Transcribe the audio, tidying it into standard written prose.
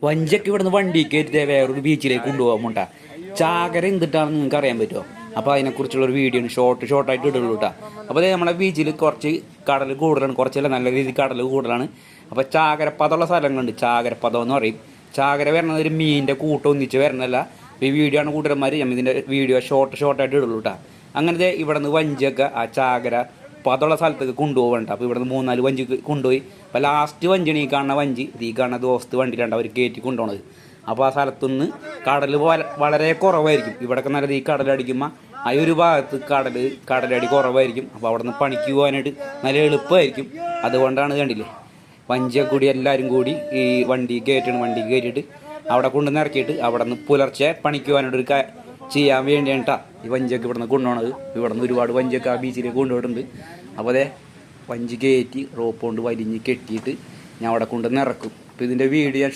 വഞ്ചിയൊക്കെ ഇവിടുന്ന് വണ്ടി കയറ്റി വേറൊരു ബീച്ചിലേക്ക് കൊണ്ടുപോകാൻ മുട്ട ചാകര എന്തിട്ടാണെന്ന് നിങ്ങൾക്ക് അറിയാൻ പറ്റുമോ? അപ്പോൾ അതിനെക്കുറിച്ചുള്ളൊരു വീഡിയോ ഷോർട്ടായിട്ട് ഇടുള്ളൂ കേട്ടോ. അപ്പോൾ അതേ നമ്മളെ ബീച്ചിൽ കുറച്ച് കടൽ കൂടുതലാണ്, കുറച്ചല്ല നല്ല രീതിയിൽ കടൽ കൂടുതലാണ്. അപ്പോൾ ചാകരപ്പദമുള്ള സ്ഥലങ്ങളുണ്ട്, ചാകരപ്പദം എന്ന് പറയും. ചാകര വരണത് ഒരു മീനിൻ്റെ കൂട്ടം ഒന്നിച്ച് വരണല്ല. ഈ വീഡിയോ ആണ് കൂട്ടുകാരന്മാർ, ഞാൻ ഇതിൻ്റെ വീഡിയോ ഷോർട്ടായിട്ട് ഇടുള്ളൂ കേട്ടോ. അങ്ങനത്തെ ഇവിടെ നിന്ന് വഞ്ചിയൊക്കെ ആ ചാകര പദമുള്ള സ്ഥലത്തേക്ക് കൊണ്ടുപോകണ്ട. അപ്പോൾ ഇവിടെ നിന്ന് 3-4 വഞ്ചി കൊണ്ടുപോയി. അപ്പോൾ ലാസ്റ്റ് വഞ്ചിയാണ് ഈ കാണുന്ന വഞ്ചി, ഈ കാണുന്ന ദോസ്ത് വണ്ടിയിലാണ് അവർ കയറ്റി കൊണ്ടുപോകണത്. അപ്പോൾ ആ സ്ഥലത്തുനിന്ന് കടൽ വളരെ കുറവായിരിക്കും. ഇവിടെയൊക്കെ നല്ല ഈ കടലടിക്കുമ്പോൾ ആ ഒരു ഭാഗത്ത് കടലടി കുറവായിരിക്കും. അപ്പോൾ അവിടെ നിന്ന് പണിക്ക് പോകാനായിട്ട് നല്ല എളുപ്പമായിരിക്കും. അതുകൊണ്ടാണ് കണ്ടില്ലേ വഞ്ചിയൊക്കെ കൂടി എല്ലാവരും കൂടി ഈ വണ്ടി കയറ്റിയിട്ട് അവിടെ കൊണ്ടുവന്ന് ഇറക്കിയിട്ട് അവിടെ നിന്ന് പുലർച്ചെ പണിക്ക് പോകാനായിട്ടൊരു ചെയ്യാൻ വേണ്ടിയാണ് കേട്ടോ ഈ വഞ്ചിയൊക്കെ ഇവിടെ നിന്ന് കൊണ്ടുപോകണത്. ഇവിടെ നിന്ന് ഒരുപാട് വഞ്ചിയൊക്കെ ആ ബീച്ചിലേക്ക് കൊണ്ടുപോയിട്ടുണ്ട്. അപ്പോൾ അതേ വഞ്ചി കയറ്റി റോപ്പ് കൊണ്ട് വലിഞ്ഞ് കെട്ടിയിട്ട് ഞാൻ അവിടെ കൊണ്ടുവന്ന് ഇറക്കും. അപ്പോൾ ഇതിൻ്റെ വീഡിയോ ഞാൻ